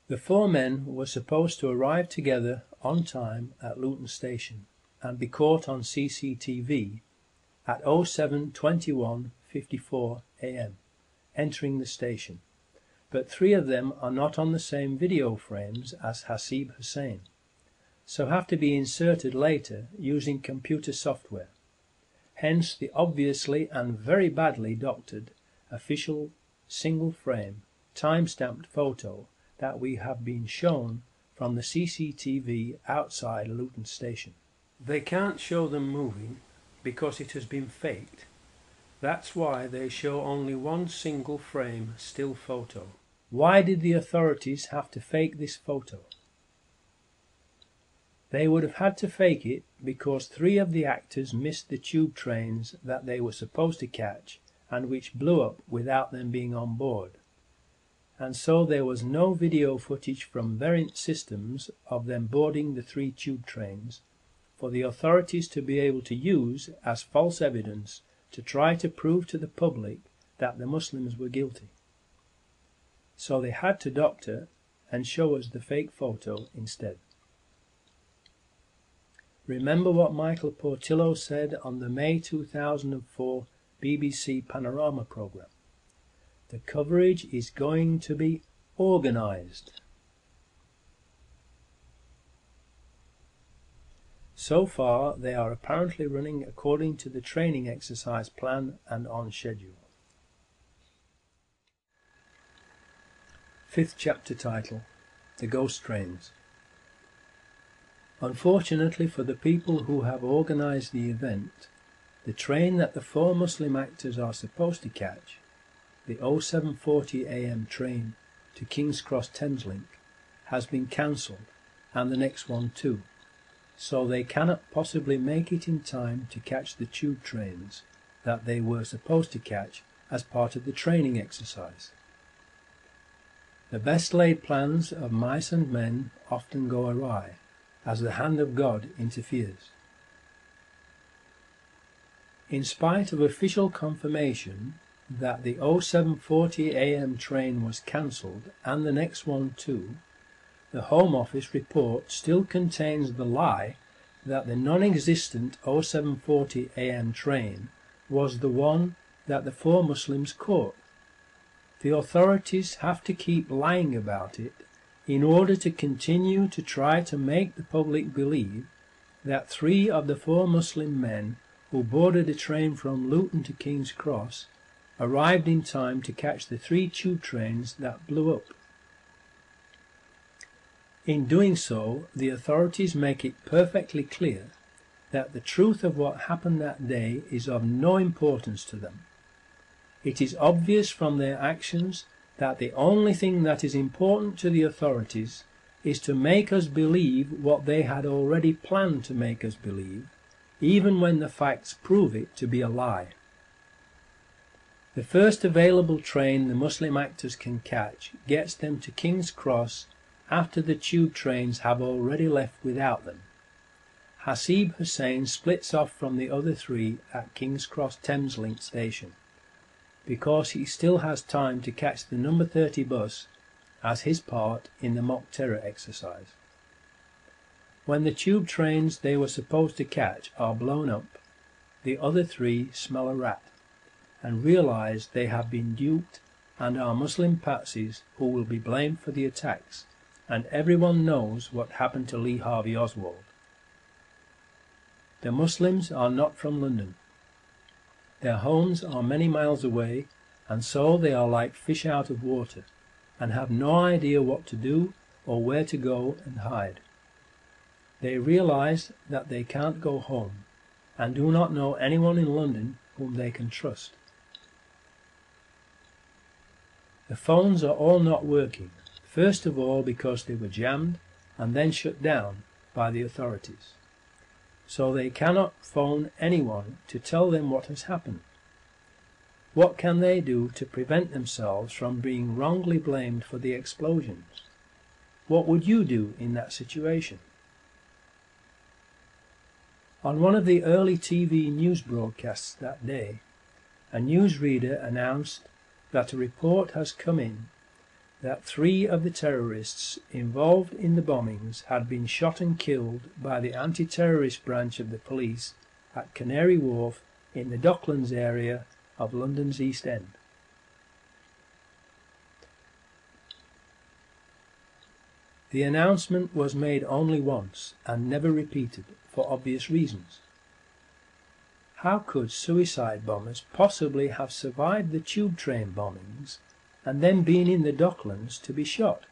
The four men were supposed to arrive together on time at Luton Station and be caught on CCTV at 07:21:54 a.m. entering the station, but three of them are not on the same video frames as Hasib Hussain, so have to be inserted later using computer software. Hence the obviously and very badly doctored official single frame time-stamped photo that we have been shown from the CCTV outside Luton Station. They can't show them moving because it has been faked. That's why they show only one single frame still photo. Why did the authorities have to fake this photo? They would have had to fake it because three of the actors missed the tube trains that they were supposed to catch and which blew up without them being on board. And so there was no video footage from variant systems of them boarding the three tube trains for the authorities to be able to use as false evidence to try to prove to the public that the Muslims were guilty. So they had to doctor and show us the fake photo instead. Remember what Michael Portillo said on the May 2004 BBC Panorama programme. The coverage is going to be organised. So far, they are apparently running according to the training exercise plan and on schedule. Fifth chapter title, The Ghost Trains. Unfortunately for the people who have organised the event, the train that the four Muslim actors are supposed to catch, the 07:40 a.m. train to King's Cross Thameslink, has been cancelled, and the next one too, so they cannot possibly make it in time to catch the tube trains that they were supposed to catch as part of the training exercise. The best laid plans of mice and men often go awry, as the hand of God interferes. In spite of official confirmation that the 07:40 a.m. train was cancelled and the next one too, the Home Office report still contains the lie that the non-existent 07:40 a.m. train was the one that the four Muslims caught. The authorities have to keep lying about it in order to continue to try to make the public believe that three of the four Muslim men who boarded a train from Luton to King's Cross arrived in time to catch the three tube trains that blew up. In doing so, the authorities make it perfectly clear that the truth of what happened that day is of no importance to them. It is obvious from their actions that the only thing that is important to the authorities is to make us believe what they had already planned to make us believe, even when the facts prove it to be a lie. The first available train the Muslim actors can catch gets them to King's Cross after the tube trains have already left without them. Hasib Hussain splits off from the other three at King's Cross Thameslink station, because he still has time to catch the number 30 bus as his part in the mock terror exercise. When the tube trains they were supposed to catch are blown up, the other three smell a rat and realise they have been duped and are Muslim patsies who will be blamed for the attacks, and everyone knows what happened to Lee Harvey Oswald. The Muslims are not from London. Their homes are many miles away, and so they are like fish out of water, and have no idea what to do or where to go and hide. They realise that they can't go home, and do not know anyone in London whom they can trust. The phones are all not working, first of all because they were jammed and then shut down by the authorities. So they cannot phone anyone to tell them what has happened. What can they do to prevent themselves from being wrongly blamed for the explosions? What would you do in that situation? On one of the early TV news broadcasts that day, a newsreader announced that a report has come in that 3 of the terrorists involved in the bombings had been shot and killed by the anti-terrorist branch of the police at Canary Wharf in the Docklands area of London's East End. The announcement was made only once and never repeated, for obvious reasons. How could suicide bombers possibly have survived the tube train bombings and then been in the Docklands to be shot?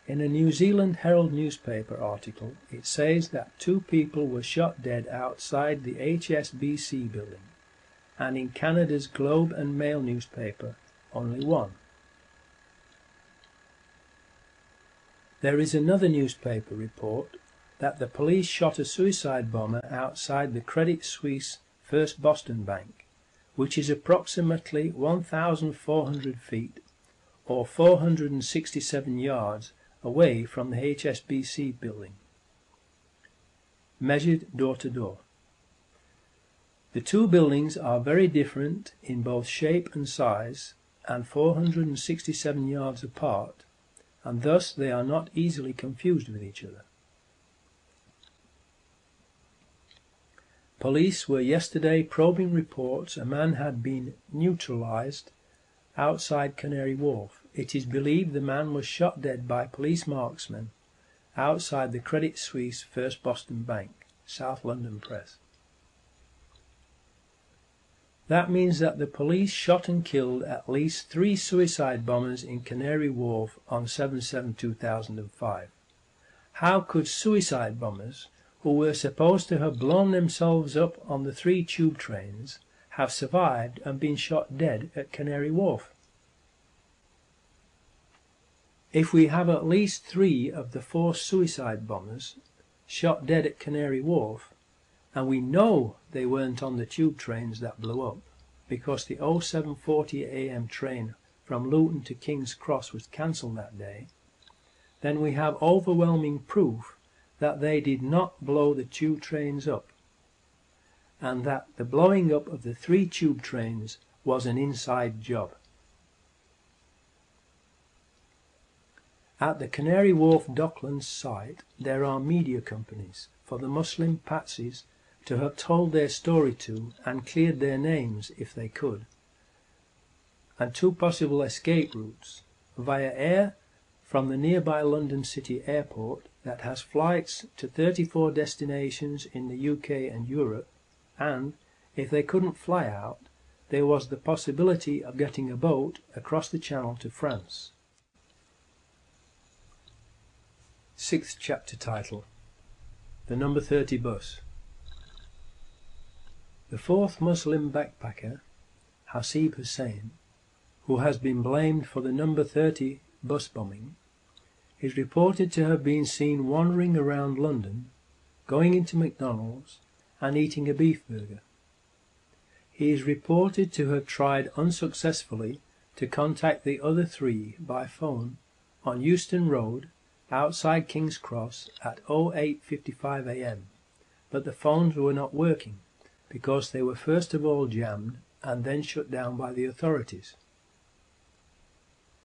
In a New Zealand Herald newspaper article, it says that 2 people were shot dead outside the HSBC building, and in Canada's Globe and Mail newspaper, only 1. There is another newspaper report that the police shot a suicide bomber outside the Credit Suisse First Boston Bank, which is approximately 1,400 feet or 467 yards away from the HSBC building, measured door to door. The 2 buildings are very different in both shape and size, and 467 yards apart, and thus they are not easily confused with each other. Police were yesterday probing reports a man had been neutralized outside Canary Wharf. It is believed the man was shot dead by police marksmen outside the Credit Suisse First Boston Bank, South London Press. That means that the police shot and killed at least 3 suicide bombers in Canary Wharf on 7/7/2005. How could suicide bombers, who were supposed to have blown themselves up on the 3 tube trains, have survived and been shot dead at Canary Wharf? If we have at least 3 of the 4 suicide bombers shot dead at Canary Wharf, and we know they weren't on the tube trains that blew up, because the 07:40 AM train from Luton to King's Cross was cancelled that day, then we have overwhelming proof that they did not blow the tube trains up, and that the blowing up of the 3 tube trains was an inside job. At the Canary Wharf Docklands site there are media companies for the Muslim patsies to have told their story to and cleared their names if they could, and 2 possible escape routes: via air from the nearby London City Airport that has flights to 34 destinations in the UK and Europe, and, if they couldn't fly out, there was the possibility of getting a boat across the Channel to France. 6th chapter title: The number 30 bus. The 4th Muslim backpacker, Hasib Hussain, who has been blamed for the number 30 bus bombing, is reported to have been seen wandering around London, going into McDonald's and eating a beef burger. He is reported to have tried unsuccessfully to contact the other 3 by phone on Euston Road outside King's Cross at 08:55 AM, but the phones were not working because they were first of all jammed and then shut down by the authorities.